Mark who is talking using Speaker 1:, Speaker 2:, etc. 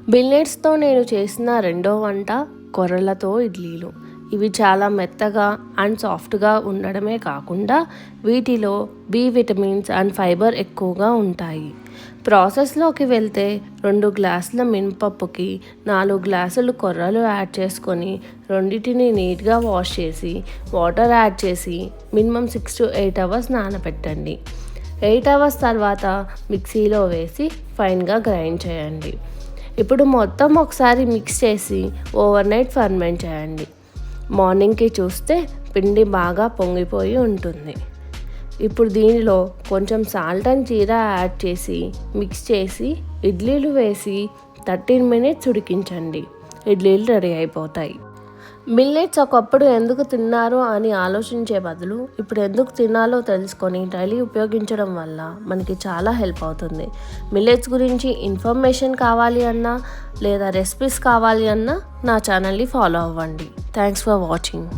Speaker 1: మిల్లెట్స్తో నేను చేసిన రెండో వంట కొర్రలతో ఇడ్లీలు. ఇవి చాలా మెత్తగా అండ్ సాఫ్ట్గా ఉండడమే కాకుండా వీటిలో బి విటమిన్స్ అండ్ ఫైబర్ ఎక్కువగా ఉంటాయి. ప్రాసెస్లోకి వెళ్తే 2 గ్లాసుల మినపప్పుకి 4 గ్లాసులు కొర్రలు యాడ్ చేసుకొని రెండింటిని నీట్గా వాష్ చేసి వాటర్ యాడ్ చేసి మినిమం 6 to 8 అవర్స్ నానబెట్టండి. 8 అవర్స్ తర్వాత మిక్సీలో వేసి ఫైన్గా గ్రైండ్ చేయండి. ఇప్పుడు మొత్తం ఒకసారి మిక్స్ చేసి ఓవర్ నైట్ ఫర్మెంట్ చేయండి. మార్నింగ్కి చూస్తే పిండి బాగా పొంగిపోయి ఉంటుంది. ఇప్పుడు దీనిలో కొంచెం సాల్ట్ అండ్ జీరా యాడ్ చేసి మిక్స్ చేసి ఇడ్లీలు వేసి 13 minutes ఉడికించండి. ఇడ్లీలు రెడీ అయిపోతాయి. మిల్లెట్స్ ఒకప్పుడు ఎందుకు తిన్నారు అని ఆలోచించే బదులు ఇప్పుడు ఎందుకు తినాలో తెలుసుకొని డైలీ ఉపయోగించడం వల్ల మనకి చాలా హెల్ప్ అవుతుంది. మిల్లెట్స్ గురించి ఇన్ఫర్మేషన్ కావాలి అన్నా లేదా రెసిపీస్ కావాలి అన్నా నా ఛానల్ని ఫాలో అవ్వండి. Thanks for watching.